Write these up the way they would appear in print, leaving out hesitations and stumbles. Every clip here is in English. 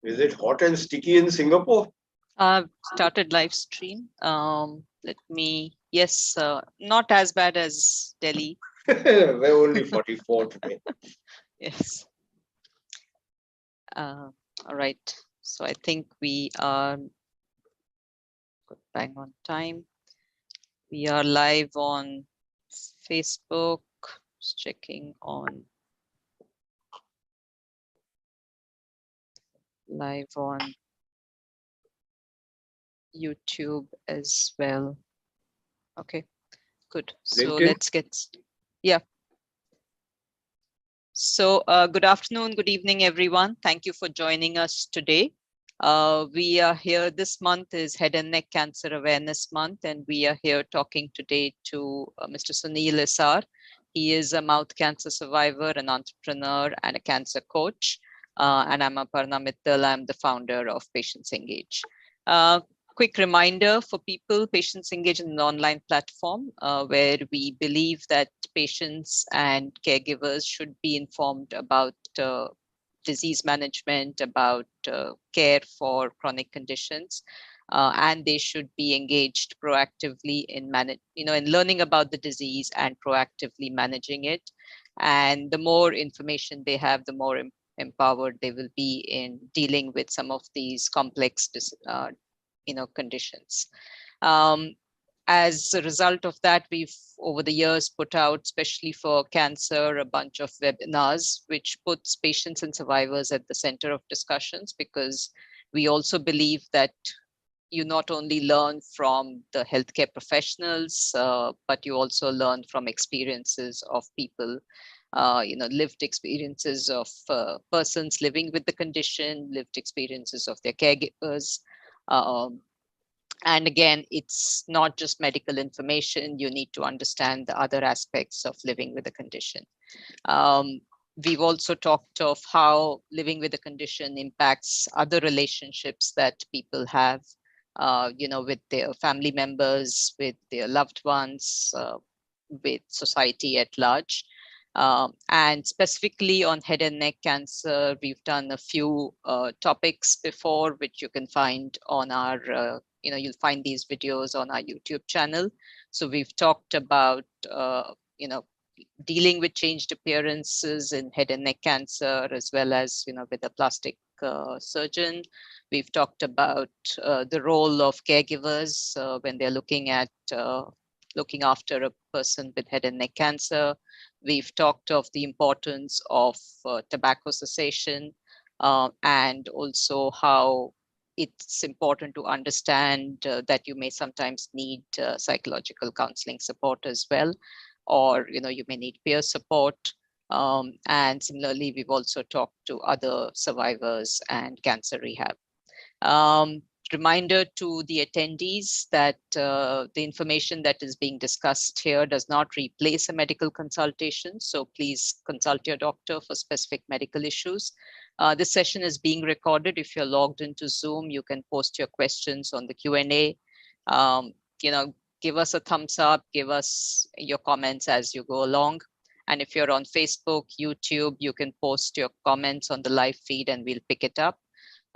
Is it hot and sticky in Singapore? I've started live stream. Yes, not as bad as Delhi. We're only 44 today. Yes. All right. So I think we are bang on time. We are live on Facebook, just checking on live on YouTube as well. Okay, good. So LinkedIn? let's get, yeah. So good afternoon, good evening, everyone. Thank you for joining us today. We are here, this month is Head and Neck Cancer Awareness Month, and we are here talking today to Mr. Sunil Issar. He is a mouth cancer survivor, an entrepreneur, and a cancer coach. And I'm Aparna Mittal. I'm the founder of PatientsEngage. Quick reminder for people, PatientsEngage is an online platform where we believe that patients and caregivers should be informed about disease management, about care for chronic conditions, and they should be engaged proactively in in learning about the disease and proactively managing it. And the more information they have, the more empowered they will be in dealing with some of these complex conditions. As a result of that, we've over the years put out, especially for cancer, a bunch of webinars, which puts patients and survivors at the center of discussions, because we also believe that you not only learn from the healthcare professionals, but you also learn from experiences of people, lived experiences of persons living with the condition, lived experiences of their caregivers. And again, it's not just medical information. You need to understand the other aspects of living with a condition. We've also talked of how living with a condition impacts other relationships that people have, with their family members, with their loved ones, with society at large. And specifically on head and neck cancer, we've done a few topics before, which you can find on our, you'll find these videos on our YouTube channel. So we've talked about, dealing with changed appearances in head and neck cancer, as well as, with a plastic surgeon. We've talked about the role of caregivers when they're looking after a person with head and neck cancer. We've talked of the importance of tobacco cessation, and also how it's important to understand that you may sometimes need psychological counseling support as well, or you may need peer support. And similarly, we've also talked to other survivors and cancer rehab. Reminder to the attendees that the information that is being discussed here does not replace a medical consultation. So please consult your doctor for specific medical issues. This session is being recorded. If you're logged into Zoom, you can post your questions on the Q&A. Give us a thumbs up, give us your comments as you go along. And if you're on Facebook, YouTube, you can post your comments on the live feed and we'll pick it up.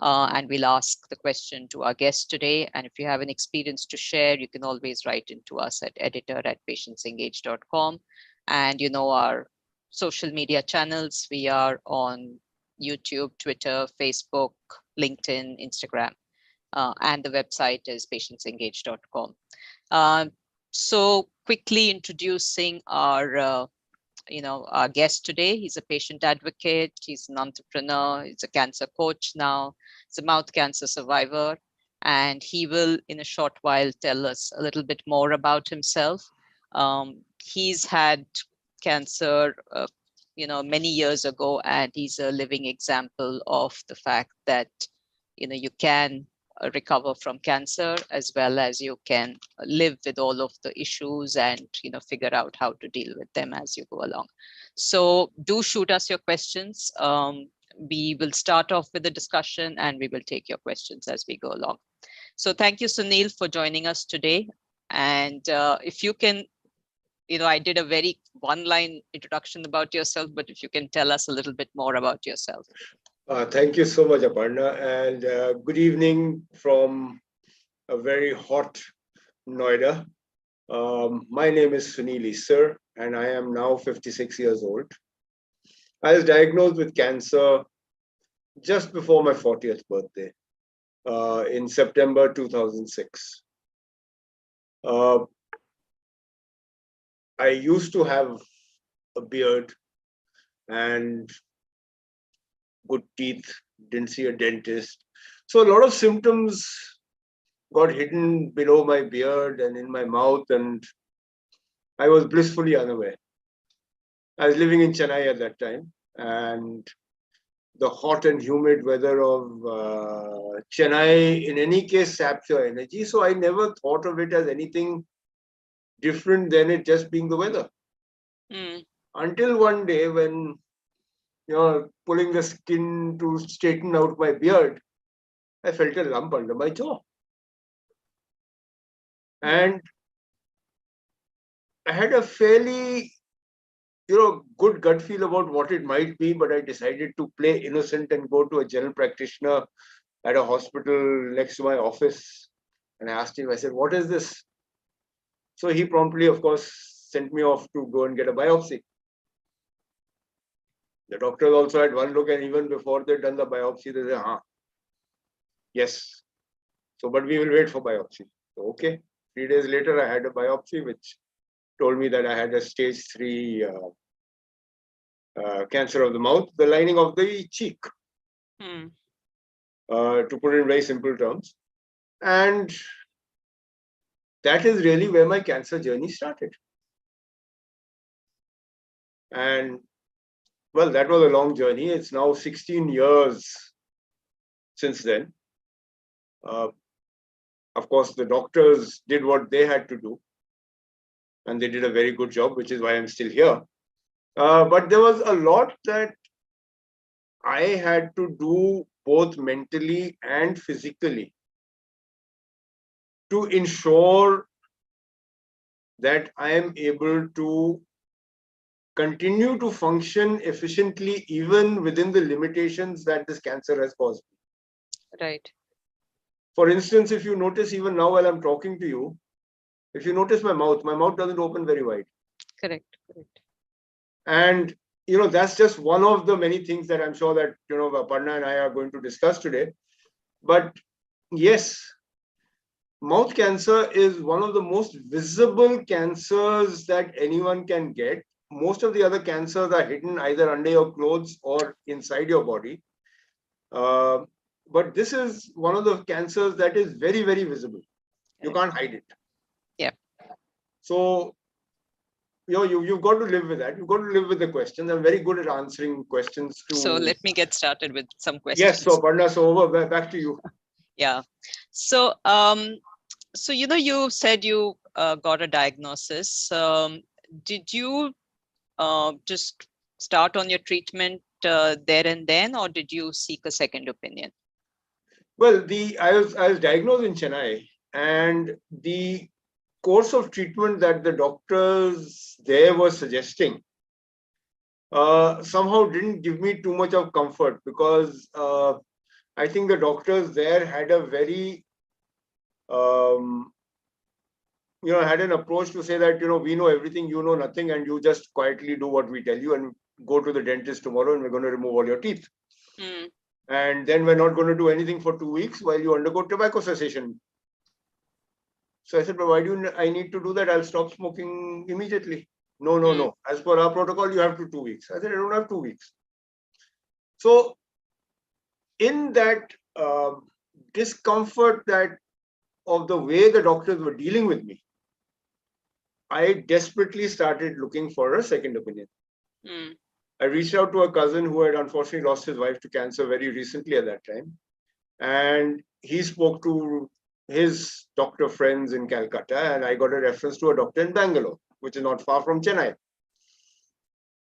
And we'll ask the question to our guest today. And if you have an experience to share, you can always write into us at editor@patientsengage.com. And our social media channels, we are on YouTube, Twitter, Facebook, LinkedIn, Instagram, and the website is patientsengage.com. So quickly introducing our guest today. He's a patient advocate, he's an entrepreneur, he's a cancer coach now, he's a mouth cancer survivor, and he will in a short while tell us a little bit more about himself. He's had cancer many years ago, and he's a living example of the fact that you can recover from cancer, as well as you can live with all of the issues and figure out how to deal with them as you go along. So do shoot us your questions. We will start off with the discussion and we will take your questions as we go along. So thank you, Sunil, for joining us today. And if you can, I did a very one-line introduction about yourself, but if you can tell us a little bit more about yourself. Thank you so much, Aparna, and good evening from a very hot Noida. My name is Sunil Issar, and I am now 56 years old. I was diagnosed with cancer just before my 40th birthday in September 2006. Uh, I used to have a beard and good teeth, didn't see a dentist. So a lot of symptoms got hidden below my beard and in my mouth, and I was blissfully unaware. I was living in Chennai at that time, and the hot and humid weather of Chennai, in any case, saps your energy. So I never thought of it as anything different than it just being the weather. Until one day, when pulling the skin to straighten out my beard, I felt a lump under my jaw, and I had a fairly good gut feel about what it might be, but I decided to play innocent and go to a general practitioner at a hospital next to my office. And I asked him, I said, what is this? So he promptly, of course, sent me off to go and get a biopsy. The doctors also had one look, and even before they'd done the biopsy, they said, yes. So, but we will wait for biopsy. So, okay. 3 days later, I had a biopsy, which told me that I had a stage 3 cancer of the mouth, the lining of the cheek, to put it in very simple terms. And that is really where my cancer journey started. And well, that was a long journey. It's now 16 years since then. Of course, the doctors did what they had to do, and they did a very good job, which is why I'm still here. But there was a lot that I had to do both mentally and physically to ensure that I am able to continue to function efficiently even within the limitations that this cancer has caused me. Right. For instance, if you notice, even now while I'm talking to you, if you notice my mouth doesn't open very wide. Correct. And that's just one of the many things that I'm sure that Aparna and I are going to discuss today. But yes, mouth cancer is one of the most visible cancers that anyone can get. Most of the other cancers are hidden either under your clothes or inside your body. But this is one of the cancers that is very, very visible. You can't hide it. Yeah. So, you've got to live with that. You've got to live with the questions. I'm very good at answering questions too. So let me get started with some questions. Yes, so Aparna, so back to you. Yeah. So, you said you got a diagnosis. Did you just start on your treatment there and then, or did you seek a second opinion? Well, I was diagnosed in Chennai, and the course of treatment that the doctors there were suggesting somehow didn't give me too much of comfort, because I think the doctors there had a very had an approach to say that we know everything, you know nothing, and you just quietly do what we tell you and go to the dentist tomorrow and we're going to remove all your teeth. And then we're not going to do anything for 2 weeks while you undergo tobacco cessation. So I said, but why do I need to do that? I'll stop smoking immediately. No. As per our protocol, you have to 2 weeks. I said, I don't have 2 weeks. So in that discomfort of the way the doctors were dealing with me, I desperately started looking for a second opinion. I reached out to a cousin who had unfortunately lost his wife to cancer very recently at that time. And he spoke to his doctor friends in Calcutta, and I got a reference to a doctor in Bangalore, which is not far from Chennai.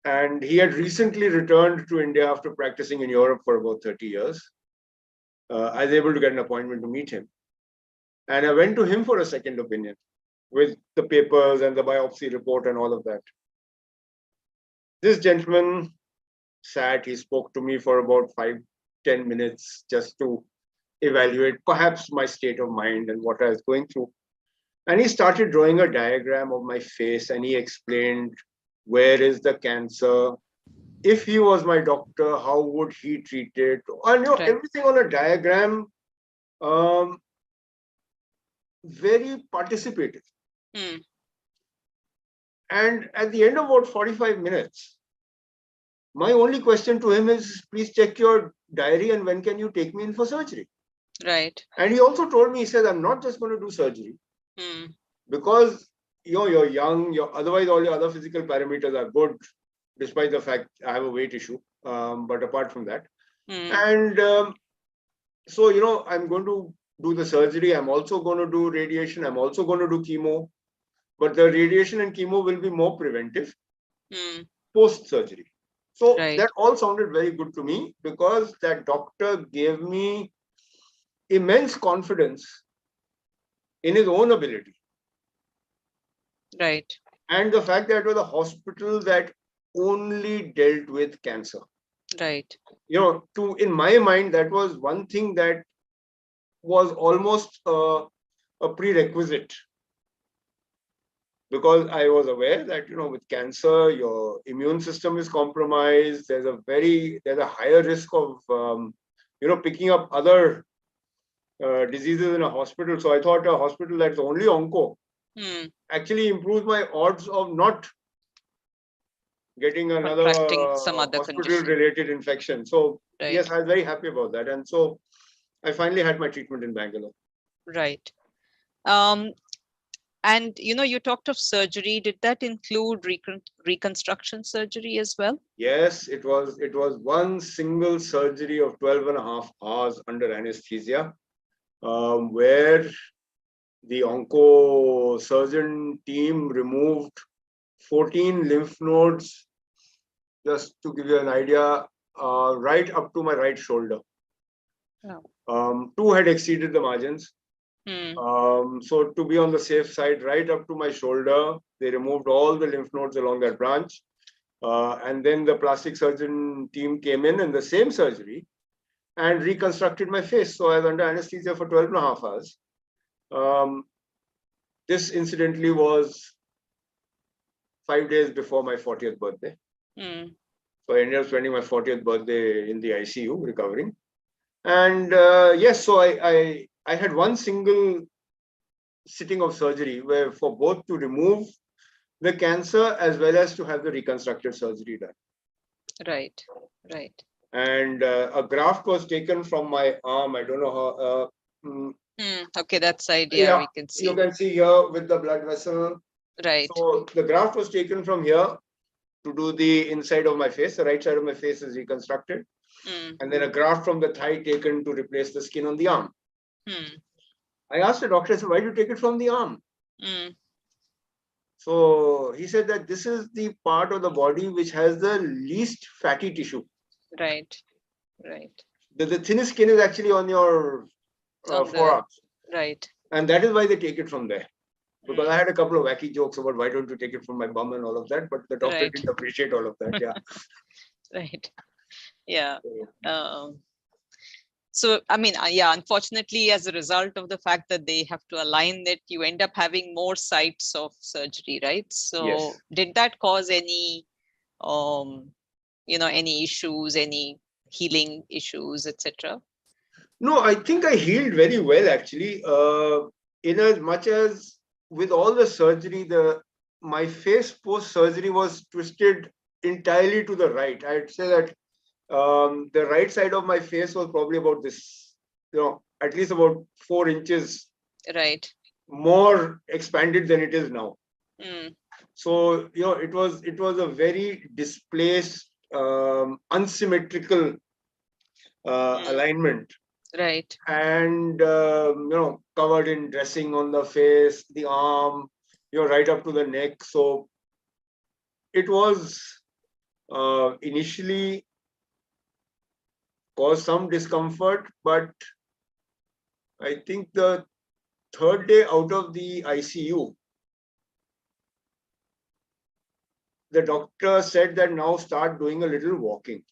And he had recently returned to India after practicing in Europe for about 30 years. I was able to get an appointment to meet him. And I went to him for a second opinion with the papers and the biopsy report and all of that. This gentleman sat, he spoke to me for about 10 minutes just to evaluate perhaps my state of mind and what I was going through. And he started drawing a diagram of my face, and he explained where is the cancer. If he was my doctor, how would he treat it? And Right. everything on a diagram, very participative. And at the end of about 45 minutes, my only question to him is, please check your diary and when can you take me in for surgery? Right. And he also told me, he said, I'm not just going to do surgery because you're young, otherwise all your other physical parameters are good, despite the fact I have a weight issue. But apart from that, and so, I'm going to do the surgery. I'm also going to do radiation. I'm also going to do chemo. But the radiation and chemo will be more preventive post-surgery. So that all sounded very good to me because that doctor gave me immense confidence in his own ability. Right. And the fact that it was a hospital that only dealt with cancer. Right. In my mind, that was one thing that was almost a prerequisite. Because I was aware that, with cancer, your immune system is compromised. There's a higher risk of, picking up other diseases in a hospital. So I thought a hospital that's only onco actually improves my odds of not getting another some other hospital-related infection. So yes, I was very happy about that. And so I finally had my treatment in Bangalore. Right. And you talked of surgery. Did that include reconstruction surgery as well? Yes, it was one single surgery of 12.5 hours under anesthesia, where the onco surgeon team removed 14 lymph nodes, just to give you an idea, right up to my right shoulder. Oh. 2 had exceeded the margins. So to be on the safe side, right up to my shoulder, they removed all the lymph nodes along that branch. And then the plastic surgeon team came in the same surgery and reconstructed my face. So I was under anesthesia for 12.5 hours. This incidentally was 5 days before my 40th birthday. So I ended up spending my 40th birthday in the ICU recovering. And yes, so I had one single sitting of surgery where for both to remove the cancer as well as to have the reconstructive surgery done. Right, right. And a graft was taken from my arm. I don't know how. Okay, that's the idea. We can see. You can see here with the blood vessel. Right. So the graft was taken from here to do the inside of my face. The right side of my face is reconstructed. And then a graft from the thigh taken to replace the skin on the arm. I asked the doctor, I said, why do you take it from the arm? So he said that this is the part of the body which has the least fatty tissue. Right, right. The thinnest skin is actually on your forearms. Right. And that is why they take it from there. Because I had a couple of wacky jokes about why don't you take it from my bum and all of that, but the doctor didn't appreciate all of that. Yeah. Right. Yeah. So, I mean, yeah, unfortunately, as a result of the fact that they have to align it, you end up having more sites of surgery, right? So yes. Did that cause any, any issues, any healing issues, etc.? No, I think I healed very well, actually. In as much as with all the surgery, my face post-surgery was twisted entirely to the right. I'd say that the right side of my face was probably about this, at least about 4 inches more expanded than it is now. So, it was a very displaced, unsymmetrical alignment. Right. And, covered in dressing on the face, the arm, right up to the neck. So it was initially caused some discomfort, but I think the 3rd day out of the ICU, the doctor said that now start doing a little walking.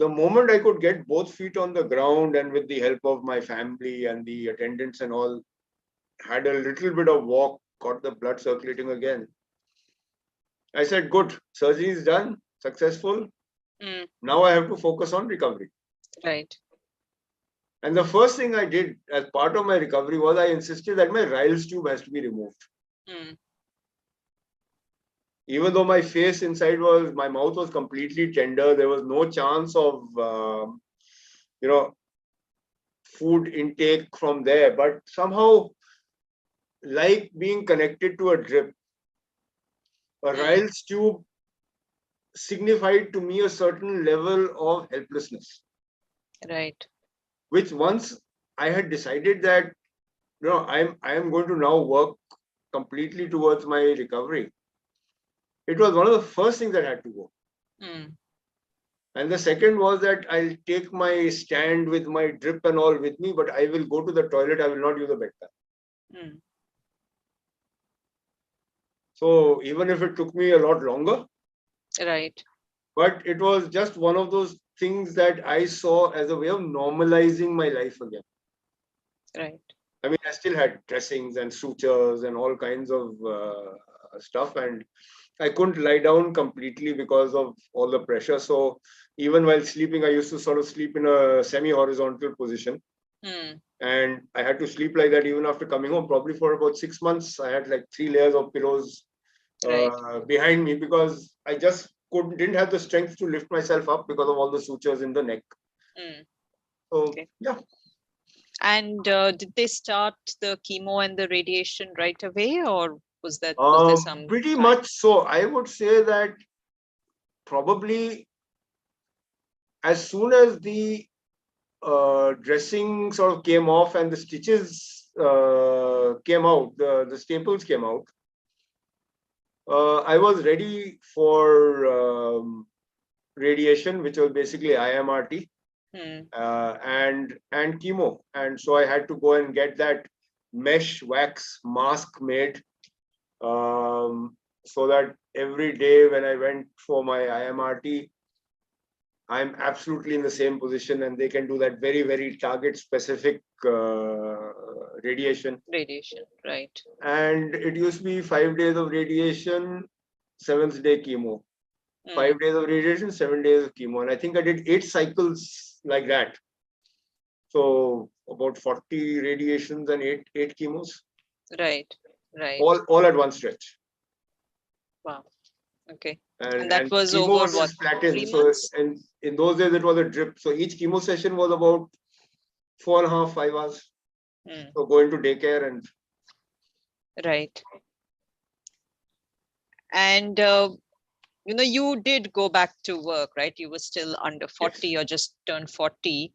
the moment I could get both feet on the ground and with the help of my family and the attendants and all, had a little bit of walk, got the blood circulating again. I said, good, surgery is done, successful. Now I have to focus on recovery. Right. And the first thing I did as part of my recovery was I insisted that my Ryle's tube has to be removed. Even though my face inside was, my mouth was completely tender, there was no chance of, food intake from there. But somehow, like being connected to a drip, a Ryle's tube signified to me a certain level of helplessness. Right. Which once I had decided that, I am going to now work completely towards my recovery. It was one of the first things that had to go. And the second was that I'll take my stand with my drip and all with me, but I will go to the toilet. I will not use a bed bath. So even if it took me a lot longer, right, but it was just one of those things that I saw as a way of normalizing my life again. Right. I mean, I still had dressings and sutures and all kinds of stuff, and I couldn't lie down completely because of all the pressure. So even while sleeping, I used to sort of sleep in a semi-horizontal position. And I had to sleep like that even after coming home. Probably for about 6 months, I had like 3 layers of pillows behind me because I just didn't have the strength to lift myself up because of all the sutures in the neck. So, yeah. And did they start the chemo and the radiation right away, or was there some pretty time? Much so. I would say that probably as soon as the dressing sort of came off and the stitches came out, the staples came out, I was ready for radiation, which was basically IMRT. And chemo, and so I had to go and get that mesh wax mask made, so that every day when I went for my IMRT, I'm absolutely in the same position, and they can do that very, very target specific radiation. Radiation, right. And it used to be 5 days of radiation, 7th day chemo. 5 days of radiation, 7 days of chemo. And I think I did 8 cycles like that. So about 40 radiations and 8 chemos. Right, right. All at one stretch. Wow. Okay. And that was chemo over was what, platinum. 3 months? So, and in those days it was a drip. So each chemo session was about 4.5, 5 hours. So going to daycare and. Right. And you did go back to work, right? You were still under 40, yes. Or just turned 40.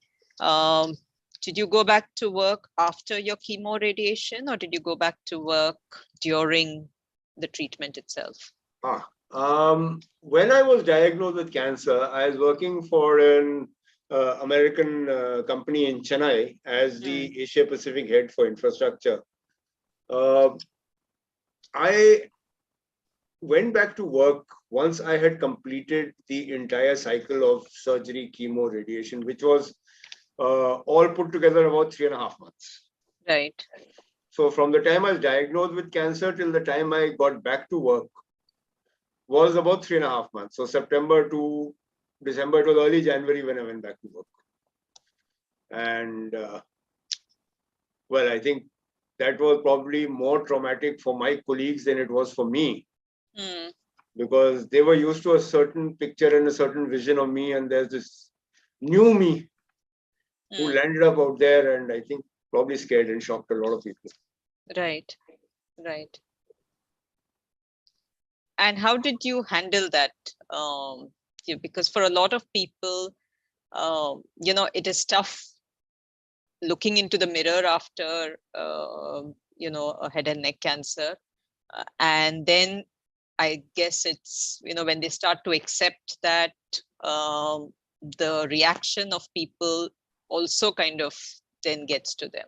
Did you go back to work after your chemo radiation, or did you go back to work during the treatment itself? When I was diagnosed with cancer, I was working for an American company in Chennai as the Asia Pacific head for infrastructure. I went back to work once I had completed the entire cycle of surgery, chemo, radiation, which was all put together about 3.5 months. Right. So from the time I was diagnosed with cancer till the time I got back to work was about 3.5 months. So September to December, it was early January when I went back to work. And well, I think that was probably more traumatic for my colleagues than it was for me. Because they were used to a certain picture and a certain vision of me, and there's this new me who landed up out there, and I think probably scared and shocked a lot of people. Right, right. And how did you handle that? Because for a lot of people, it is tough looking into the mirror after, a head and neck cancer. And then I guess it's, when they start to accept that, the reaction of people also kind of then gets to them.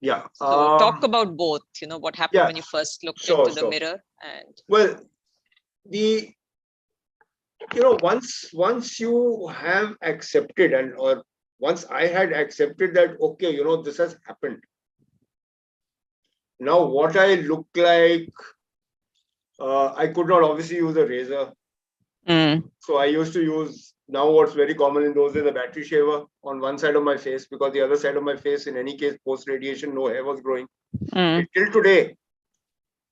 Yeah. So talk about both, what happened when you first looked into the mirror. And well, the once you have accepted or once I had accepted that, okay, this has happened. Now, what I look like, I could not obviously use a razor. So I used to use, now what's very common in those days, a battery shaver on one side of my face, because the other side of my face, in any case, post-radiation, no hair was growing. Till today,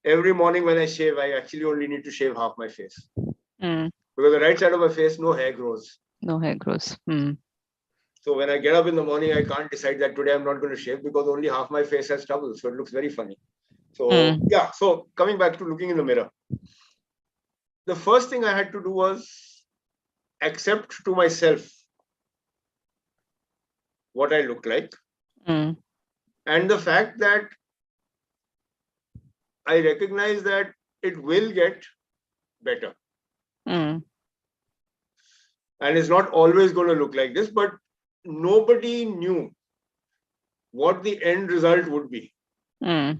every morning when I shave, I actually only need to shave half my face. Because the right side of my face, no hair grows. No hair grows. So when I get up in the morning, I can't decide that today I'm not going to shave because only half my face has stubble. So it looks very funny. So yeah, so coming back to looking in the mirror. The first thing I had to do was accept to myself what I look like. And the fact that I recognize that it will get better. And it's not always going to look like this, but nobody knew what the end result would be. I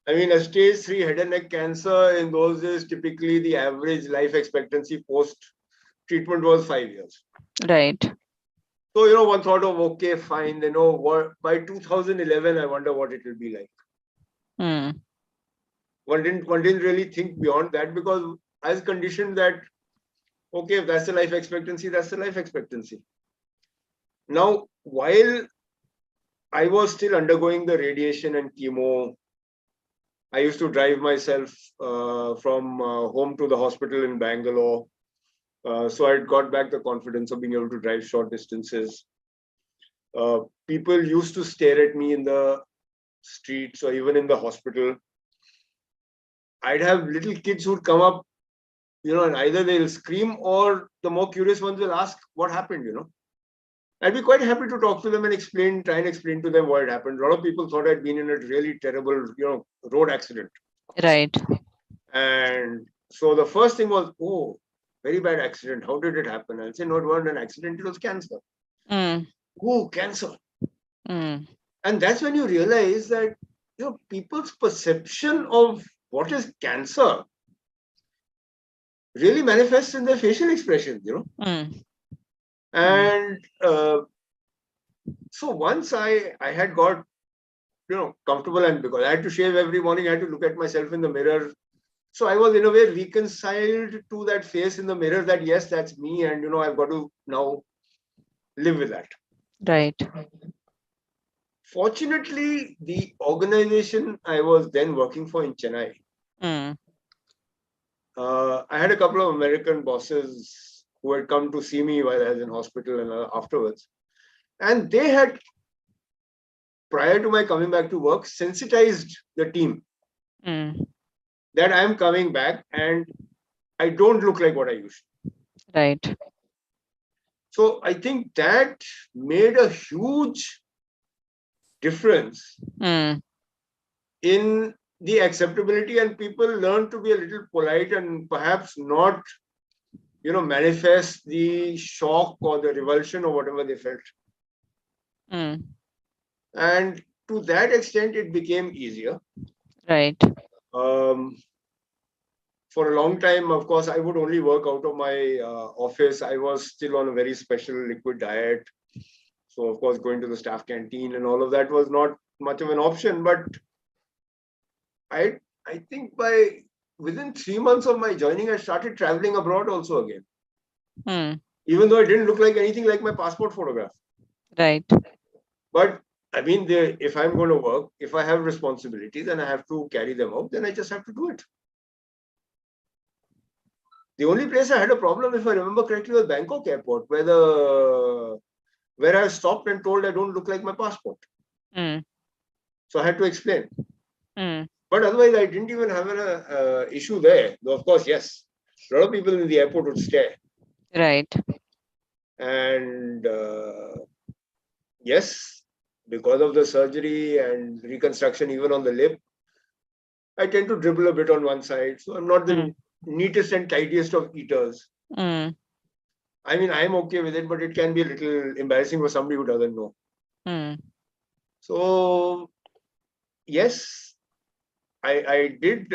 mean, a stage 3 head and neck cancer in those days, typically the average life expectancy post treatment was 5 years. Right. So, one thought of, okay, fine, what by 2011, I wonder what it will be like. One didn't really think beyond that, because I was conditioned that, okay, if that's the life expectancy, that's the life expectancy. Now, while I was still undergoing the radiation and chemo, I used to drive myself from home to the hospital in Bangalore. So I got back the confidence of being able to drive short distances. People used to stare at me in the streets or even in the hospital. I'd have little kids who'd come up, and either they'll scream or the more curious ones will ask what happened, I'd be quite happy to talk to them and try and explain to them what had happened. A lot of people thought I'd been in a really terrible, road accident. Right. And so the first thing was, oh, very bad accident. How did it happen? I'll say, no, it wasn't an accident, it was cancer. Oh, cancer. And that's when you realize that, people's perception of what is cancer really manifests in their facial expressions, And so once I had got, comfortable, and because I had to shave every morning, I had to look at myself in the mirror. So I was in a way reconciled to that face in the mirror that, yes, that's me. And, I've got to now live with that. Right. Fortunately, the organization I was then working for in Chennai, I had a couple of American bosses who had come to see me while I was in hospital and afterwards. And they had, prior to my coming back to work, sensitized the team that I'm coming back and I don't look like what I used to. Right. So I think that made a huge difference in the acceptability, and people learn to be a little polite and perhaps not, manifest the shock or the revulsion or whatever they felt. And to that extent, it became easier. Right. For a long time, of course, I would only work out of my office. I was still on a very special liquid diet. So, of course, going to the staff canteen and all of that was not much of an option. But I think within 3 months of my joining, I started traveling abroad also again. Even though it didn't look like anything like my passport photograph. Right. But I mean, if I'm going to work, if I have responsibilities and I have to carry them out, then I just have to do it. The only place I had a problem, if I remember correctly, was Bangkok airport, where I stopped and told I don't look like my passport. So I had to explain. But otherwise, I didn't even have an issue there. Though, of course, yes, a lot of people in the airport would stare. Right. And yes, because of the surgery and reconstruction, even on the lip, I tend to dribble a bit on one side. So I'm not the neatest and tidiest of eaters. I mean, I'm okay with it, but it can be a little embarrassing for somebody who doesn't know. So, yes, I did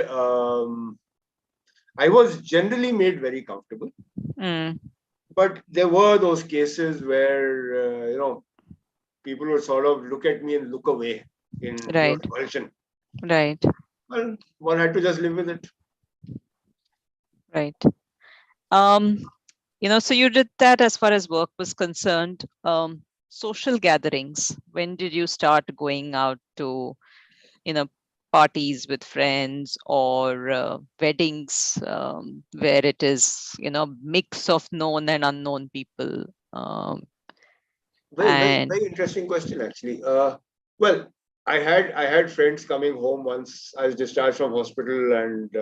I was generally made very comfortable. But there were those cases where, people would sort of look at me and look away in Right. revulsion. Right. Well, one had to just live with it. Right. So you did that as far as work was concerned. Social gatherings, when did you start going out to, parties with friends or weddings where it is, mix of known and unknown people? Very, And very interesting question, actually. Well, I had friends coming home once I was discharged from hospital, and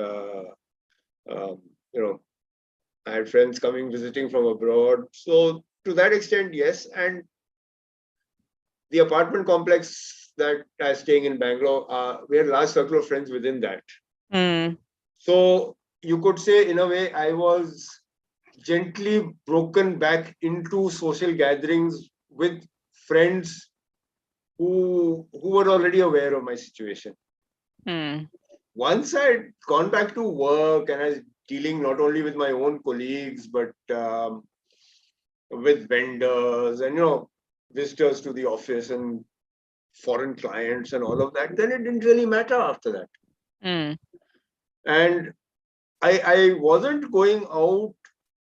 um, you know, I had friends coming visiting from abroad. So to that extent, yes. And the apartment complex that I was staying in Bangalore, we had a large circle of friends within that. So you could say, in a way, I was gently broken back into social gatherings with friends who were already aware of my situation. Once I'd gone back to work and I was dealing not only with my own colleagues, but with vendors and visitors to the office and foreign clients and all of that, then it didn't really matter after that. And I wasn't going out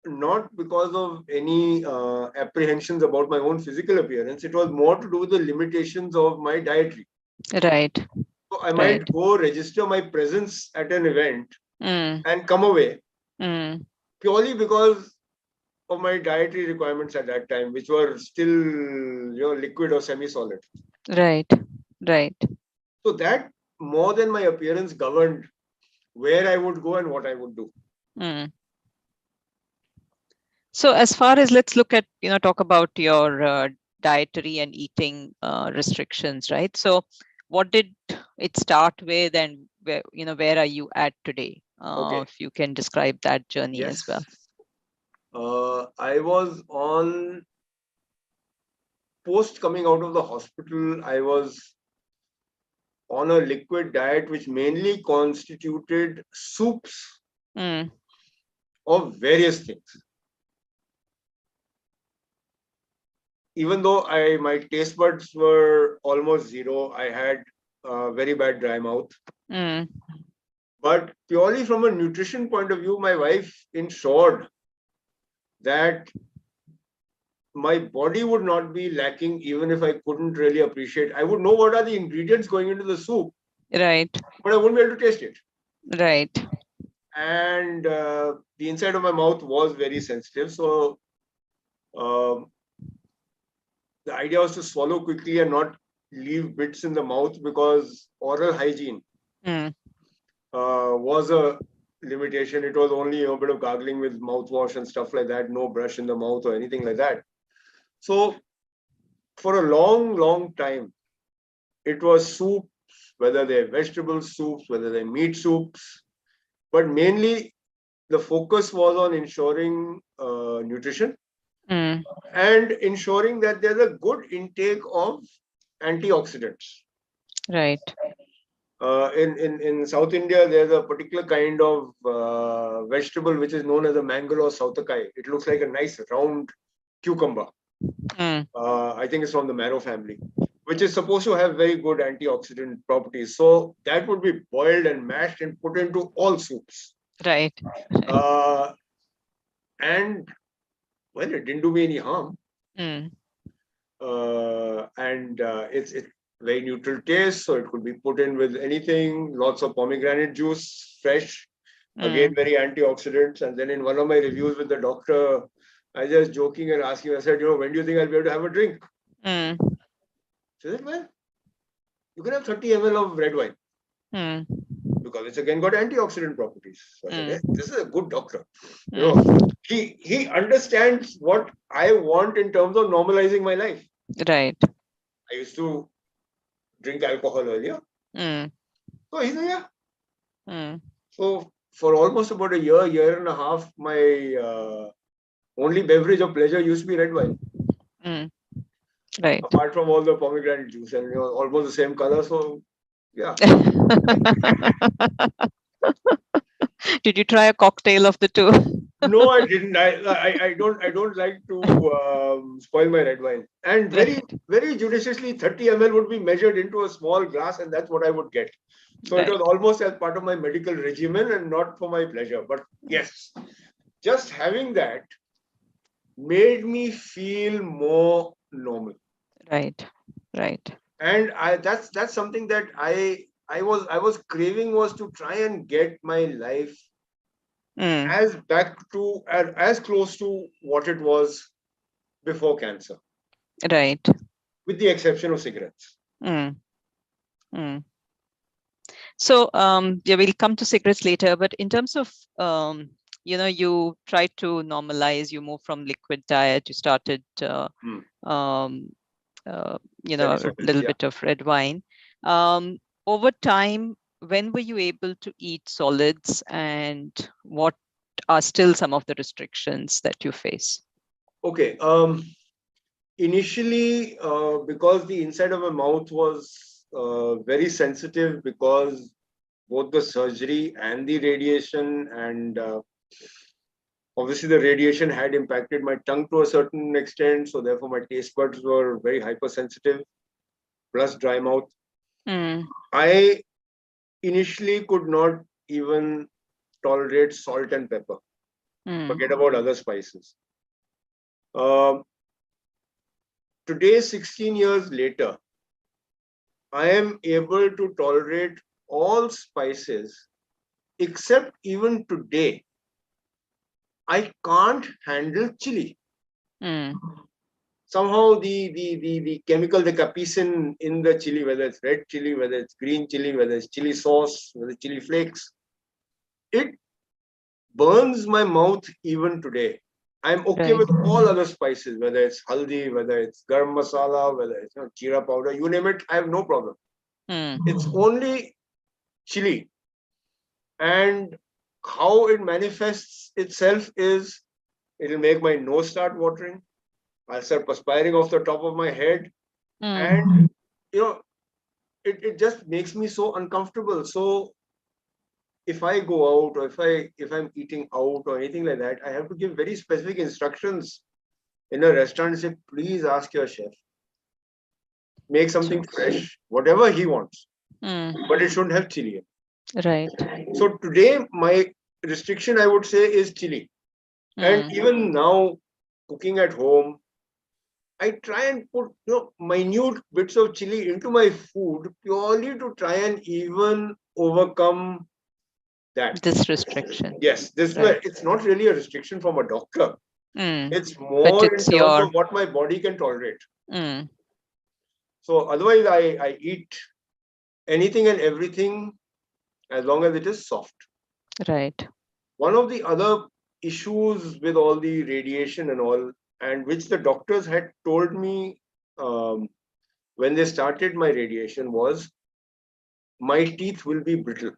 not because of any apprehensions about my own physical appearance. It was more to do with the limitations of my dietary. right. So I might go register my presence at an event and come away purely because of my dietary requirements at that time, which were still liquid or semi-solid. Right. Right. So that more than my appearance governed where I would go and what I would do. So as far as, let's look at, talk about your dietary and eating restrictions, right? So what did it start with, and where are you at today? Okay. If you can describe that journey as well. I was on, post coming out of the hospital, I was on a liquid diet which mainly constituted soups of various things. Even though my taste buds were almost zero, I had very bad dry mouth. But purely from a nutrition point of view, my wife ensured that my body would not be lacking, even if I couldn't really appreciate. I would know what are the ingredients going into the soup, right, but I wouldn't be able to taste it. Right. And the inside of my mouth was very sensitive. So the idea was to swallow quickly and not leave bits in the mouth, because oral hygiene was a limitation. It was only a bit of gargling with mouthwash and stuff like that, no brush in the mouth or anything like that. So for a long, long time, it was soups, whether they're vegetable soups, whether they're meat soups, but mainly the focus was on ensuring nutrition and ensuring that there's a good intake of antioxidants. Right. In South India, there's a particular kind of vegetable which is known as a Mangalore Sautakai. It looks like a nice round cucumber. I think it's from the marrow family, which is supposed to have very good antioxidant properties. So that would be boiled and mashed and put into all soups. Right. And well, it didn't do me any harm. It's very neutral taste, so it could be put in with anything. Lots of pomegranate juice, fresh, again very antioxidants. And then in one of my reviews with the doctor, I just joking and asking, I said, when do you think I'll be able to have a drink? She said, well, you can have 30 ml of red wine because it's again got antioxidant properties. So I said, hey, this is a good doctor. He understands what I want in terms of normalizing my life. Right. I used to drink alcohol earlier. So he said, yeah. So for almost about a year and a half, my only beverage of pleasure used to be red wine. Right. Apart from all the pomegranate juice, and almost the same color. So yeah. Did you try a cocktail of the two? No, I didn't. I don't like to spoil my red wine. And Right, very judiciously, 30 ml would be measured into a small glass, and that's what I would get. So it right. was almost as part of my medical regimen and not for my pleasure. But yes, just having that made me feel more normal. Right, right. And that's something that I was craving, was to try and get my life Mm, as back to as close to what it was before cancer, right. with the exception of cigarettes. Mm, mm. So yeah, we'll come to cigarettes later, but in terms of you try to normalize, you move from liquid diet, you started Hmm. um, uh, a Semi-solids, little yeah. bit of red wine. Over time, when were you able to eat solids, and what are still some of the restrictions that you face? Okay. Initially, because the inside of my mouth was very sensitive, because both the surgery and the radiation, and obviously the radiation had impacted my tongue to a certain extent, so therefore my taste buds were very hypersensitive, plus dry mouth. Mm, I initially could not even tolerate salt and pepper. mm, Forget about other spices. Um, Today, 16 years later, I am able to tolerate all spices, except even today, I can't handle chili. mm, Somehow the chemical, the capsaicin in the chili, whether it's red chili, whether it's green chili, whether it's chili sauce, whether it's chili flakes, it burns my mouth even today. I'm okay right. with all other spices, whether it's haldi, whether it's garam masala, whether it's jeera powder, you name it, I have no problem. Mm, It's only chili. And how it manifests itself is, it'll make my nose start watering. I'll start perspiring off the top of my head. mm, And, you know, it just makes me so uncomfortable. So if I go out, or if I'm eating out or anything like that, I have to give very specific instructions in a restaurant. Say, please ask your chef, make something true. fresh, whatever he wants, Mm, but it shouldn't have chili. right. So today, my restriction, I would say, is chili. And Mm, even now, cooking at home, I try and put minute bits of chili into my food, purely to try and even overcome that. this restriction, Yes, this way, right. it's not really a restriction from a doctor. Mm, It's but more in it's terms your of what my body can tolerate. mm, So otherwise, I eat anything and everything as long as it is soft. right. One of the other issues with all the radiation and all, and which the doctors had told me um, when they started my radiation, was my teeth will be brittle.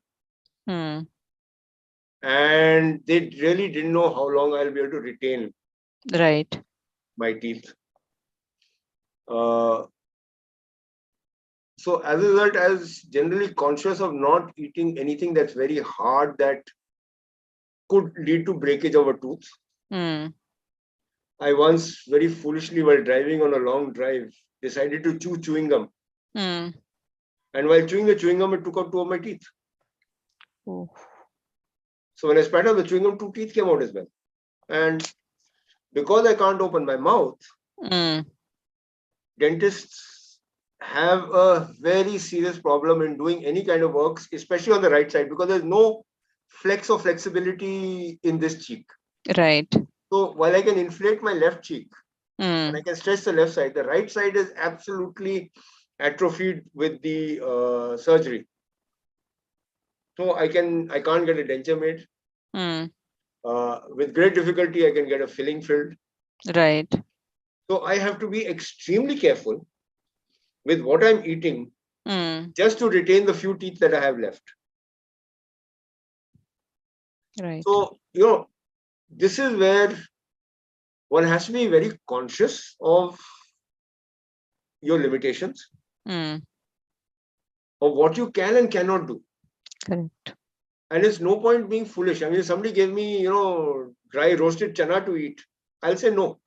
Mm, And they really didn't know how long I'll be able to retain right. my teeth. Uh, so as a result, I was generally conscious of not eating anything that's very hard, that could lead to breakage of a tooth. Mm, I once, very foolishly, while driving on a long drive, decided to chew chewing gum. mm. And while chewing the chewing gum, it took out two of my teeth. Oh, So when I spat out the chewing gum, two teeth came out as well. And because I can't open my mouth, mm, dentists have a very serious problem in doing any kind of works, especially on the right side, because there's no flex or flexibility in this cheek. right. So while I can inflate my left cheek and I Mm, can stretch the left side, the right side is absolutely atrophied with the surgery. So I can't get a denture made. mm, With great difficulty, I can get a filling filled. right. So I have to be extremely careful with what I'm eating, Mm, just to retain the few teeth that I have left. right. So, this is where one has to be very conscious of your limitations, Mm, of what you can and cannot do. correct. And it's no point being foolish. I mean, if somebody gave me, dry roasted chana to eat, I'll say no.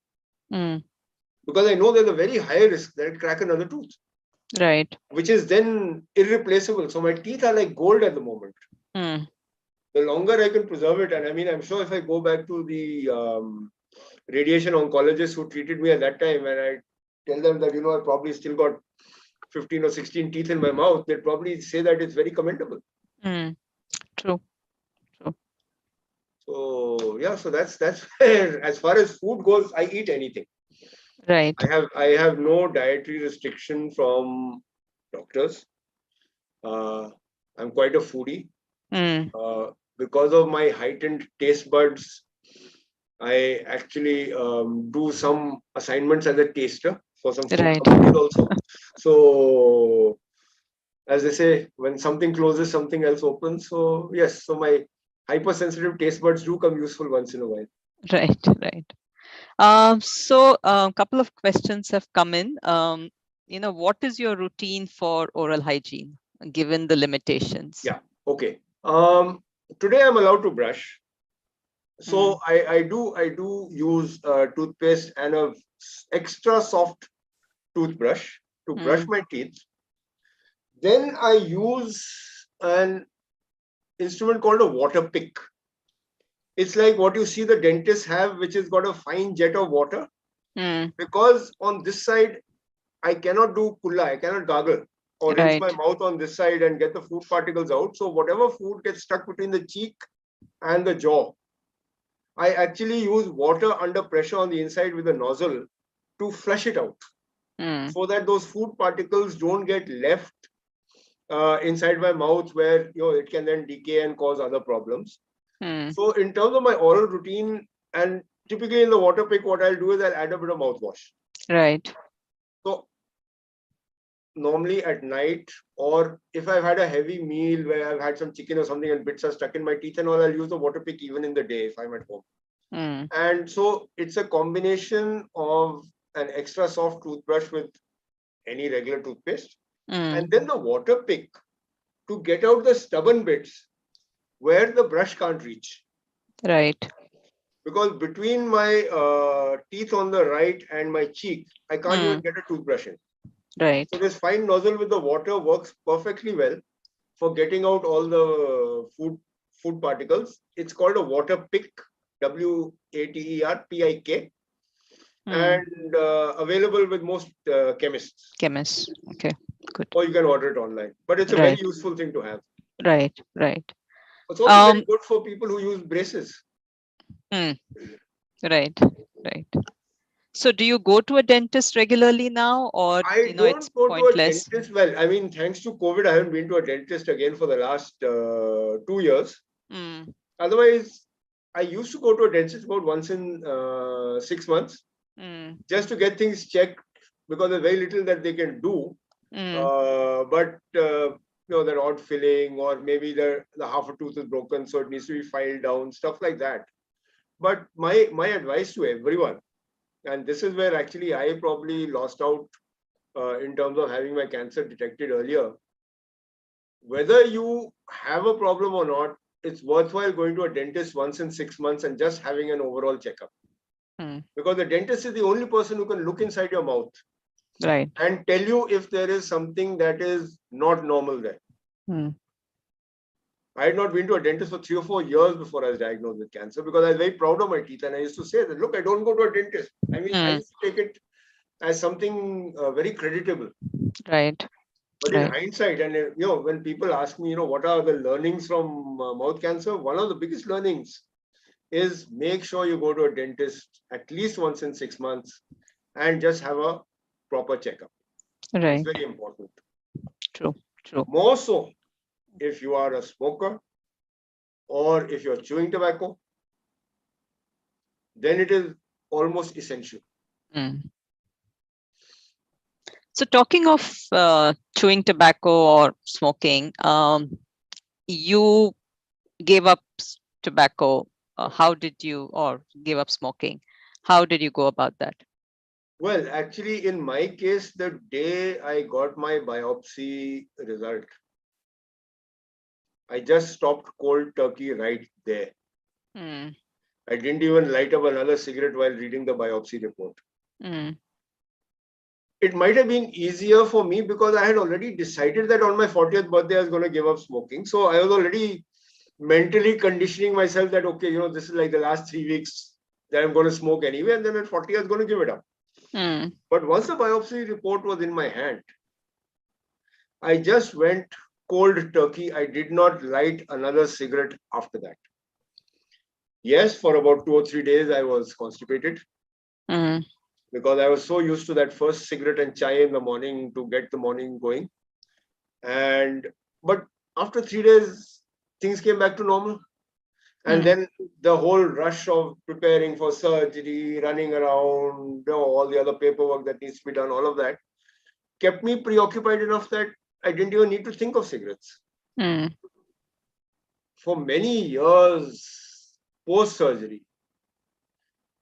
Because I know there's a very high risk that I'll crack another tooth. Right. Which is then irreplaceable. So my teeth are like gold at the moment. The longer I can preserve it, and I mean, I'm sure if I go back to the radiation oncologists who treated me at that time, and I tell them that, I probably still got 15 or 16 teeth in my mouth, they'd probably say that it's very commendable. True. So yeah, so that's where, as far as food goes, I eat anything. Right. I have no dietary restriction from doctors. I'm quite a foodie. Because of my heightened taste buds, I actually do some assignments as a taster for some food companies also. So, as they say, when something closes, something else opens. So yes, so my hypersensitive taste buds do come useful once in a while. Right. So a couple of questions have come in. What is your routine for oral hygiene, given the limitations? Yeah. Okay. Today I'm allowed to brush. So I do use toothpaste and a extra soft toothbrush to brush my teeth. Then I use an instrument called a water pick. It's like what you see the dentists have, which has got a fine jet of water. Because on this side, I cannot do kulla, I cannot gargle or rinse my mouth on this side and get the food particles out. So whatever food gets stuck between the cheek and the jaw, I actually use water under pressure on the inside with a nozzle to flush it out, so that those food particles don't get left inside my mouth, where it can then decay and cause other problems. So in terms of my oral routine, and typically in the water pick, what I'll do is I'll add a bit of mouthwash. Right. So normally at night, or if I've had a heavy meal where I've had some chicken or something and bits are stuck in my teeth and all, I'll use the water pick even in the day if I'm at home. And so it's a combination of an extra soft toothbrush with any regular toothpaste, and then the water pick to get out the stubborn bits where the brush can't reach. Right. Because between my teeth on the right and my cheek, I can't even get a toothbrush in. Right. So this fine nozzle with the water works perfectly well for getting out all the food particles. It's called a water pick, WATERPIK, and available with most chemists. Okay, good. Or you can order it online. But it's a very useful thing to have. Right. It's also very good for people who use braces. Right. So do you go to a dentist regularly now, or I don't it's go pointless? to a dentist. Well, I mean, thanks to COVID, I haven't been to a dentist again for the last 2 years. Otherwise, I used to go to a dentist about once in 6 months, just to get things checked, because there's very little that they can do. But that odd filling, or maybe the half a tooth is broken, so it needs to be filed down, stuff like that. But my advice to everyone, and this is where actually I probably lost out in terms of having my cancer detected earlier. Whether you have a problem or not, it's worthwhile going to a dentist once in 6 months and just having an overall checkup. Because the dentist is the only person who can look inside your mouth, right, and tell you if there is something that is not normal there. I had not been to a dentist for 3 or 4 years before I was diagnosed with cancer, because I was very proud of my teeth, and I used to say that, look, I don't go to a dentist. I mean, I used to take it as something very creditable. Right. But in hindsight, and when people ask me, what are the learnings from mouth cancer, one of the biggest learnings is make sure you go to a dentist at least once in 6 months and just have a proper checkup. Right. It's very important. True. More so if you are a smoker, or if you're chewing tobacco, then it is almost essential. So talking of chewing tobacco or smoking, you gave up tobacco. How did you, or gave up smoking? How did you go about that? Well, actually, in my case, the day I got my biopsy result, I just stopped cold turkey right there. Mm. I didn't even light up another cigarette while reading the biopsy report. Mm. It might have been easier for me because I had already decided that on my 40th birthday I was going to give up smoking. So I was already mentally conditioning myself that, okay, this is like the last 3 weeks that I'm going to smoke anyway, and then at 40 I was going to give it up. Mm. But once the biopsy report was in my hand, I just went cold turkey. I did not light another cigarette after that. Yes, for about 2 or 3 days I was constipated. Mm. Because I was so used to that first cigarette and chai in the morning to get the morning going. But after 3 days, things came back to normal. And then the whole rush of preparing for surgery, running around, all the other paperwork that needs to be done, all of that kept me preoccupied enough that I didn't even need to think of cigarettes. Mm. For many years post-surgery,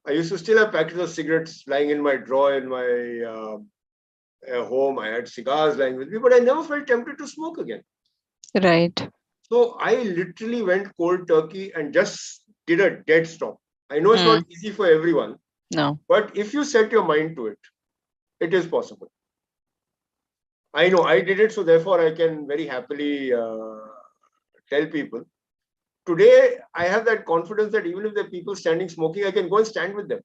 I used to still have packets of cigarettes lying in my drawer in my home. I had cigars lying with me, but I never felt tempted to smoke again. Right. So I literally went cold turkey and just did a dead stop. I know it's not easy for everyone. No. But if you set your mind to it, it is possible. I know I did it, so therefore I can very happily tell people. Today, I have that confidence that even if there are people standing smoking, I can go and stand with them.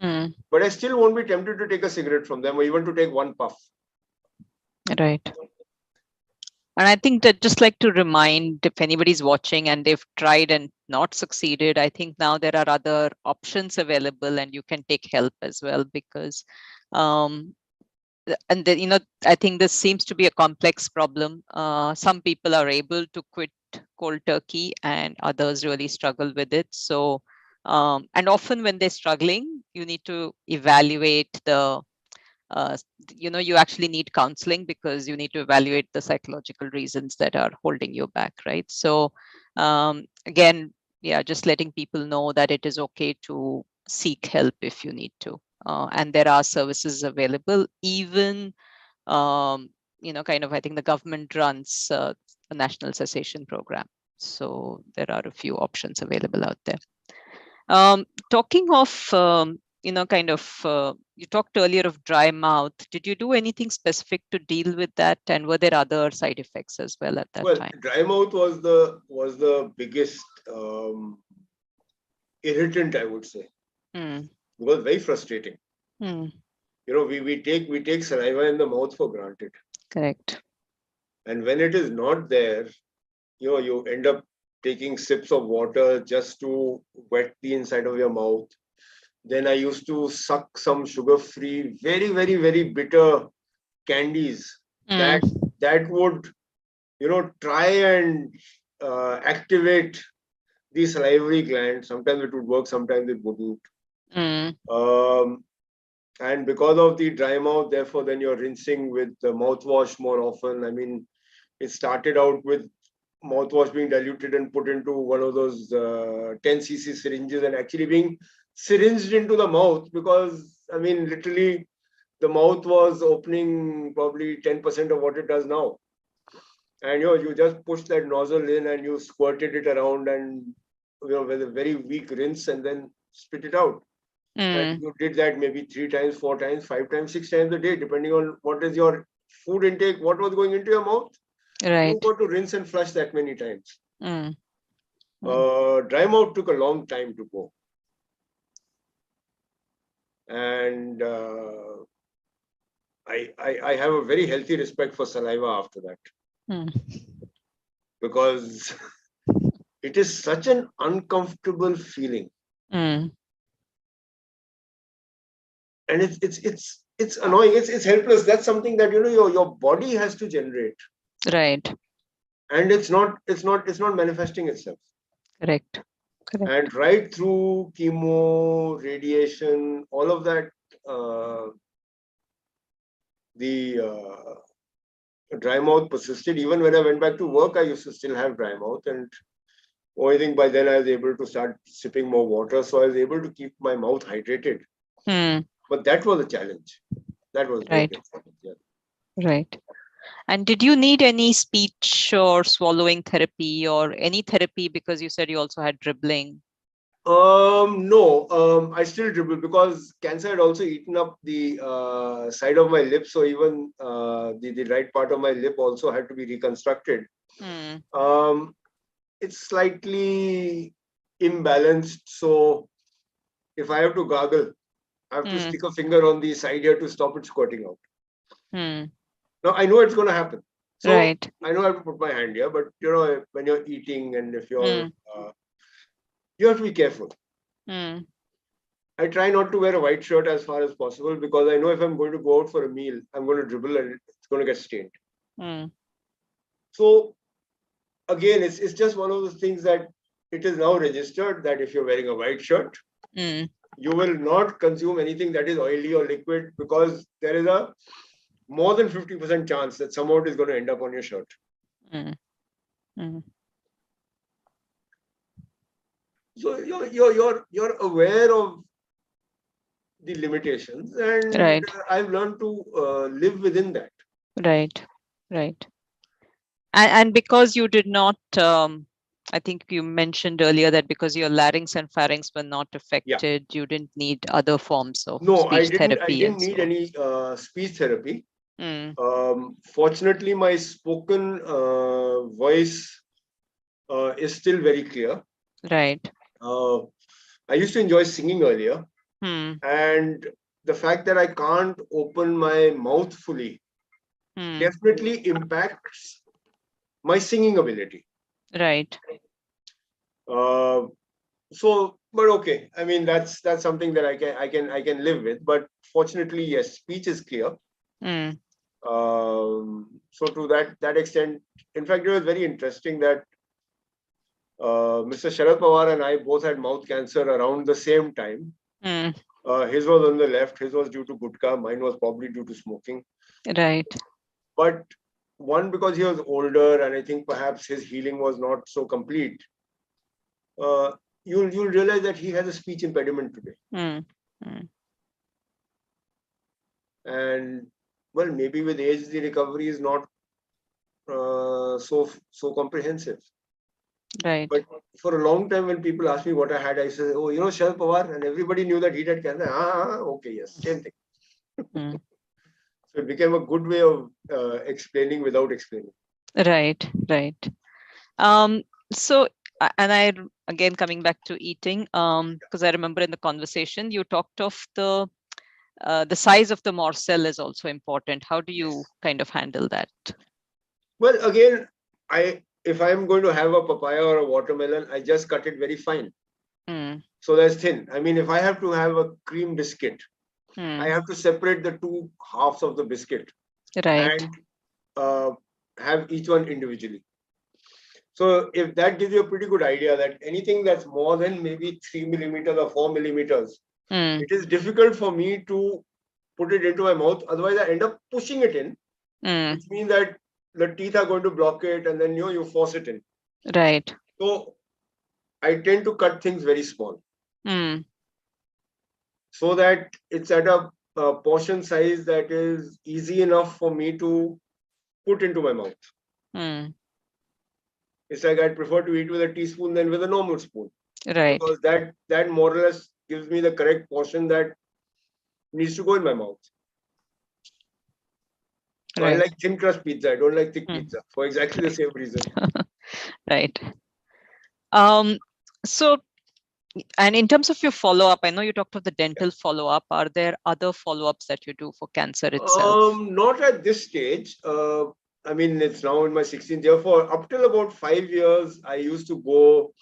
Mm. But I still won't be tempted to take a cigarette from them or even to take one puff. Right. And I think that just like to remind if anybody's watching and they've tried and not succeeded, I think now there are other options available and you can take help as well because and then, I think this seems to be a complex problem. Some people are able to quit cold turkey and others really struggle with it. So, and often when they're struggling, you need to evaluate you actually need counseling because you need to evaluate the psychological reasons that are holding you back, right? So, again, yeah, just letting people know that it is okay to seek help if you need to. And there are services available, even I think the government runs a national cessation program. So there are a few options available out there. Talking of, you talked earlier of dry mouth. Did you do anything specific to deal with that? And were there other side effects as well at that time? Dry mouth was the biggest irritant, I would say. It was very frustrating. We take saliva in the mouth for granted. Correct. And when it is not there, you end up taking sips of water just to wet the inside of your mouth. Then I used to suck some sugar-free, very, very, very bitter candies that would, try and activate the salivary gland. Sometimes it would work, sometimes it wouldn't. And because of the dry mouth, therefore, then you're rinsing with the mouthwash more often. I mean, it started out with mouthwash being diluted and put into one of those 10 cc syringes and actually being syringed into the mouth because, I mean, literally the mouth was opening probably 10% of what it does now. And you just push that nozzle in and you squirted it around and with a very weak rinse and then spit it out. And you did that maybe 3 times, 4 times, 5 times, 6 times a day, depending on what is your food intake, what was going into your mouth. Right. You got to rinse and flush that many times. Mm. Dry mouth took a long time to go. And I have a very healthy respect for saliva after that. Because it is such an uncomfortable feeling. And it's annoying. It's helpless. That's something that your body has to generate. Right. And it's not manifesting itself. Correct. And right through chemo, radiation, all of that, the dry mouth persisted. Even when I went back to work, I used to still have dry mouth. And I think by then I was able to start sipping more water. So I was able to keep my mouth hydrated. But that was a challenge. That was right. Yeah. Right. And did you need any speech or swallowing therapy or any therapy, because you said you also had dribbling? No, I still dribble because cancer had also eaten up the side of my lip. So even the right part of my lip also had to be reconstructed. Hmm. It's slightly imbalanced. So if I have to gargle, I have to Hmm. stick a finger on the side here to stop it squirting out. Hmm. Now I know it's going to happen. So Right. I know I have to put my hand here, but when you're eating and if Hmm. you have to be careful. Hmm. I try not to wear a white shirt as far as possible because I know if I'm going to go out for a meal, I'm going to dribble and it's going to get stained. Hmm. So again, it's just one of those things that it is now registered that if you're wearing a white shirt, Hmm. you will not consume anything that is oily or liquid because there is a more than 50% chance that some of it is going to end up on your shirt. Hmm. Hmm. So you're aware of the limitations, and Right. I've learned to live within that. Right. Right. And because you did not, I think you mentioned earlier that because your larynx and pharynx were not Yeah. affected, you didn't need other forms of No, I speech didn't. I therapy didn't and need so any speech therapy. on. Fortunately, my spoken voice is still very clear. Right. Uh, I used to enjoy singing earlier, Hmm. and the fact that I can't open my mouth fully Hmm. definitely impacts my singing ability. Right. Uh, but okay. I mean, that's something that I can live with. But fortunately, yes, speech is clear. Hmm. So to that extent, in fact, it was very interesting that Mr. Sharad Pawar and I both had mouth cancer around the same time. Hmm. His was on the left, his was due to gutka, mine was probably due to smoking. Right. But one, because he was older, and I think perhaps his healing was not so complete, uh, you'll realize that he has a speech impediment today. Hmm. Hmm. And well, maybe with age, the recovery is not so comprehensive. Right. But for a long time, when people ask me what I had, I say, "Oh, Sharad Pawar," and everybody knew that he had cancer. Okay, yes, same thing. Hmm. So it became a good way of explaining without explaining. Right. Right. Um, so, and again coming back to eating, because I remember in the conversation you talked of the size of the morsel is also important. How do you Yes. kind of handle that? Well, again, if I'm going to have a papaya or a watermelon, I just cut it very fine. Hmm. So that's thin. I mean, if I have to have a cream biscuit, I Hmm. have to separate the two halves of the biscuit Right. and uh, have each one individually. So if that gives you a pretty good idea that anything that's more than maybe 3 millimeters or 4 millimeters, Hmm. it is difficult for me to put it into my mouth. Otherwise, I end up pushing it in, Hmm. which means that the teeth are going to block it, and then you force it in. Right. So I tend to cut things very small Hmm. so that it's at a portion size that is easy enough for me to put into my mouth. Hmm. It's like I'd prefer to eat with a teaspoon than with a normal spoon, Right. because that more or less gives me the correct portion that needs to go in my mouth. So I Right. like thin crust pizza. I don't like thick Hmm. pizza for exactly the same reason. Right. Um, so, and in terms of your follow-up, I know you talked of the dental follow-up. Are there other follow-ups that you do for cancer itself? Not at this stage. I mean, it's now in my 16th year. For up till about 5 years, I used to go.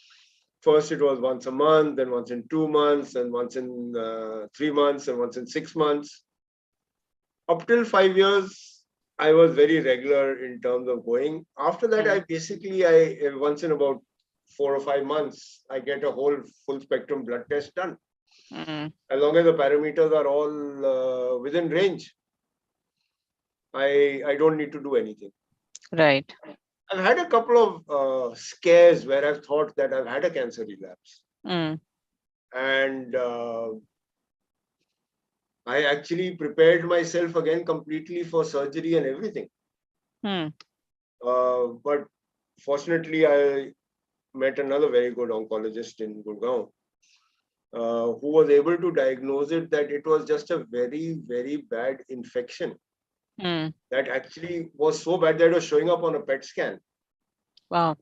First, it was once a month, then once in 2 months, and once in 3 months, and once in 6 months. Up till 5 years, I was very regular in terms of going. After that, Hmm. I once in about 4 or 5 months, I get a whole full spectrum blood test done. Hmm. As long as the parameters are all within range, I don't need to do anything. Right. I've had a couple of scares where I've thought that I've had a cancer relapse, Hmm. and I actually prepared myself again completely for surgery and everything. But fortunately, I met another very good oncologist in Gurgaon, who was able to diagnose it that it was just a very, very bad infection that actually was so bad that it was showing up on a PET scan. Wow.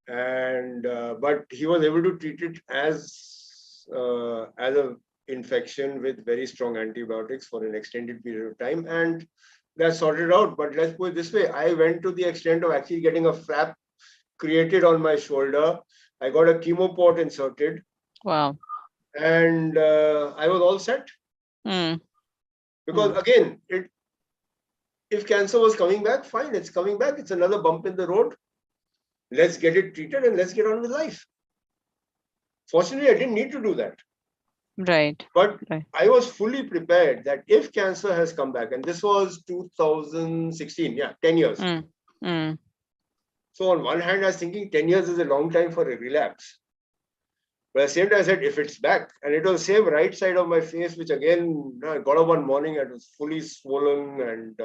And but he was able to treat it as a infection with very strong antibiotics for an extended period of time, and that sorted out. But let's put it this way: I went to the extent of actually getting a flap created on my shoulder. I got a chemo port inserted. Wow. And I was all set. Because again, if cancer was coming back, fine, it's coming back. It's another bump in the road. Let's get it treated and let's get on with life. Fortunately, I didn't need to do that. Right. But I was fully prepared that if cancer has come back, and this was 2016, 10 years. So on one hand, I was thinking 10 years is a long time for a relapse. But at the same time, I said, if it's back, and it was the same right side of my face, which again, I got up one morning, it was fully swollen and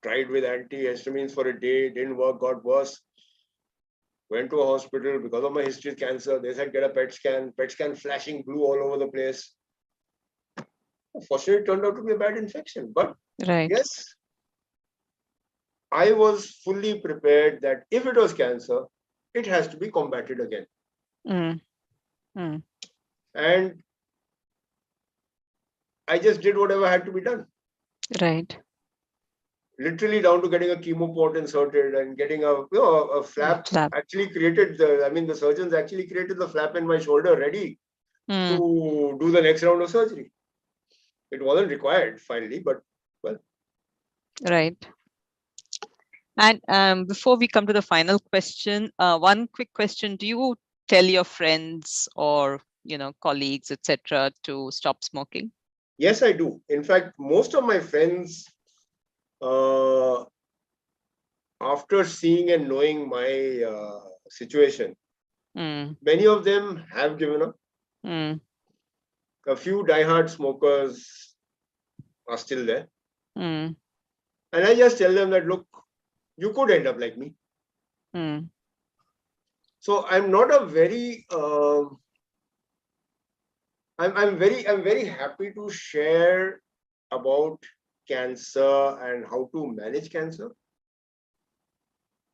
tried with antihistamines for a day, didn't work, got worse. Went to a hospital because of my history of cancer. They said, get a PET scan flashing blue all over the place. Fortunately, it turned out to be a bad infection. But yes, I was fully prepared that if it was cancer, it has to be combated again. And I just did whatever had to be done. Right. Literally down to getting a chemo port inserted and getting a flap actually created. The surgeons actually created the flap in my shoulder ready to do the next round of surgery. It wasn't required finally, but well. Right. And before we come to the final question, one quick question: do you tell your friends or colleagues, etc., to stop smoking? Yes, I do. In fact, most of my friends, after seeing and knowing my situation, many of them have given up. A few diehard smokers are still there. And I just tell them that, look, you could end up like me. So I'm not a very I'm very happy to share about cancer and how to manage cancer.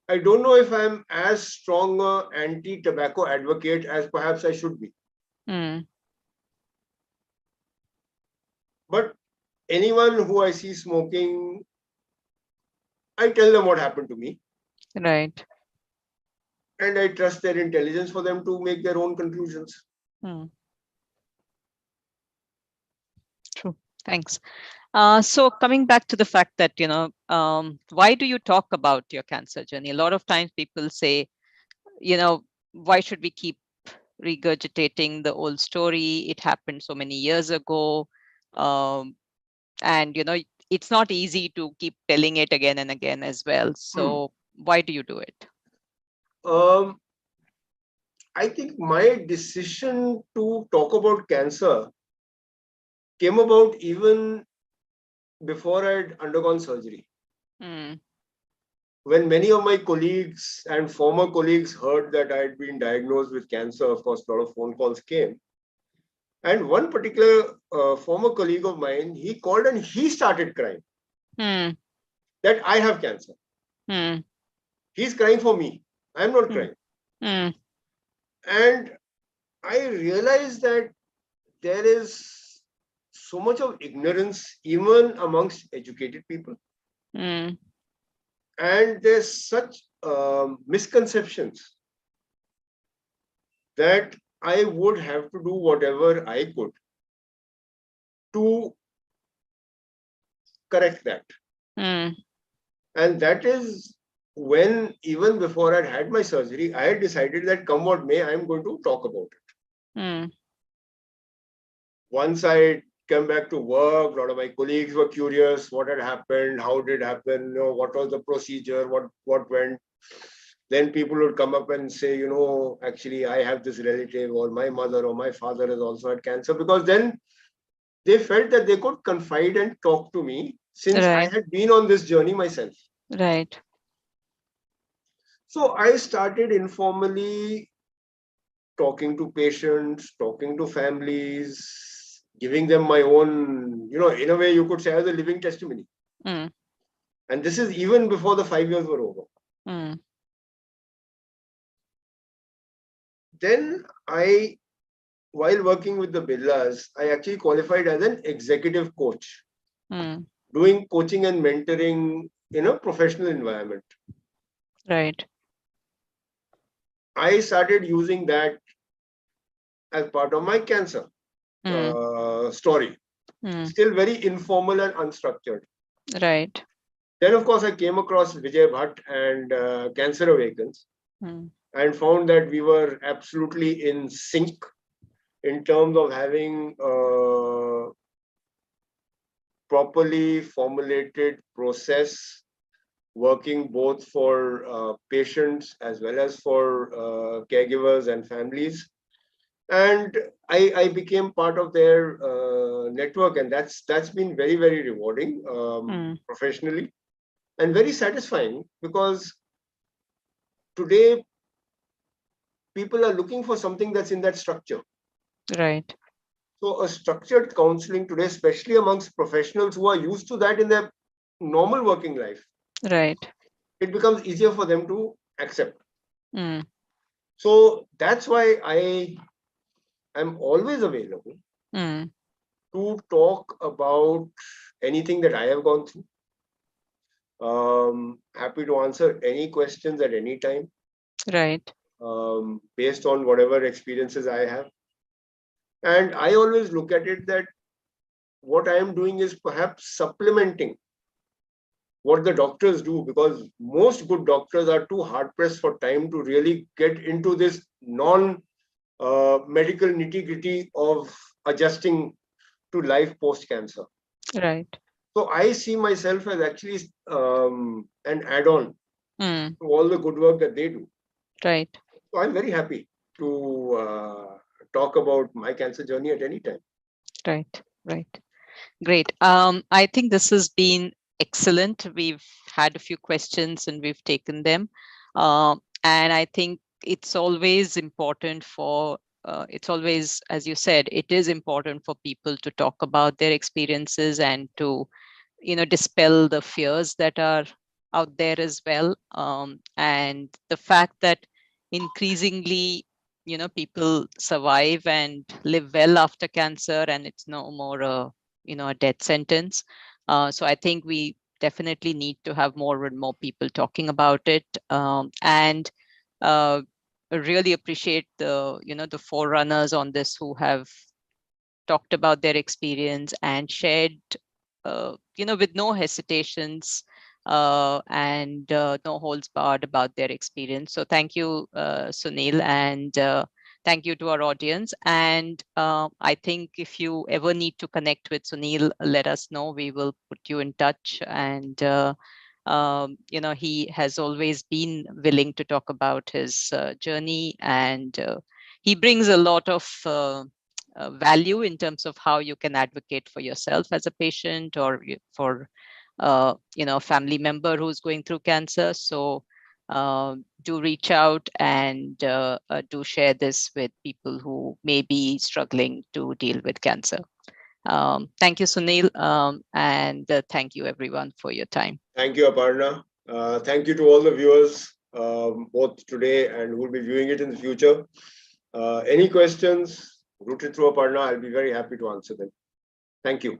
I don't know if I'm as strong an anti-tobacco advocate as perhaps I should be. But anyone who I see smoking, I tell them what happened to me. Right. And I trust their intelligence for them to make their own conclusions. True. Thanks. So coming back to the fact that, why do you talk about your cancer journey? A lot of times people say, why should we keep regurgitating the old story? It happened so many years ago. And, it's not easy to keep telling it again and again as well. So why do you do it? I think my decision to talk about cancer came about even before I'd undergone surgery. When many of my colleagues and former colleagues heard that I had been diagnosed with cancer, of course, a lot of phone calls came. And one particular former colleague of mine, he called and he started crying that I have cancer. He's crying for me. I'm not crying. And I realized that there is so much of ignorance even amongst educated people. And there's such misconceptions that I would have to do whatever I could to correct that. And that is when, even before I'd had my surgery, I had decided that come what may, I'm going to talk about it. Once I came back to work, a lot of my colleagues were curious what had happened, how did it happen, what was the procedure, what went. Then people would come up and say, actually, I have this relative, or my mother or my father has also had cancer. Because then they felt that they could confide and talk to me since I Right. had been on this journey myself. Right. So I started informally talking to patients, talking to families, giving them my own, in a way you could say as a living testimony. Mm. And this is even before the 5 years were over. Mm. Then while working with the Birlas, I actually qualified as an executive coach, Mm. doing coaching and mentoring in a professional environment. Right. I started using that as part of my cancer story. Mm. Still very informal and unstructured. Right. Then, of course, I came across Vijay Bhatt and Cancer Awakens Mm. and found that we were absolutely in sync in terms of having a properly formulated process working both for patients as well as for caregivers and families. And I became part of their network, and that's been very, very rewarding professionally and very satisfying, because today people are looking for something that's in that structure. Right. So a structured counseling today, especially amongst professionals who are used to that in their normal working life, Right. it becomes easier for them to accept. Mm. So that's why I am always available Mm. to talk about anything that I have gone through. Happy to answer any questions at any time, Right. based on whatever experiences I have. And I always look at it that what I am doing is perhaps supplementing what the doctors do, because most good doctors are too hard pressed for time to really get into this non medical nitty gritty of adjusting to life post cancer. Right. So I see myself as actually an add on Mm. to all the good work that they do. Right. So I'm very happy to talk about my cancer journey at any time. Right. Right. Great. I think this has been excellent. We've had a few questions and we've taken them. And I think it's always important it's always, as you said, it is important for people to talk about their experiences and to, dispel the fears that are out there as well. And the fact that increasingly, people survive and live well after cancer, and it's no more a death sentence. So I think we definitely need to have more and more people talking about it. And I really appreciate the forerunners on this who have talked about their experience and shared, with no hesitations and no holds barred about their experience. So thank you, Sunil, and thank you to our audience. And I think if you ever need to connect with Sunil, let us know. We will put you in touch. And he has always been willing to talk about his journey, and he brings a lot of value in terms of how you can advocate for yourself as a patient, or for a family member who's going through cancer. So do reach out and do share this with people who may be struggling to deal with cancer. Thank you, Sunil, and thank you everyone for your time. Thank you, Aparna. Thank you to all the viewers, both today and who will be viewing it in the future. Any questions, routed through Aparna, I'll be very happy to answer them. Thank you.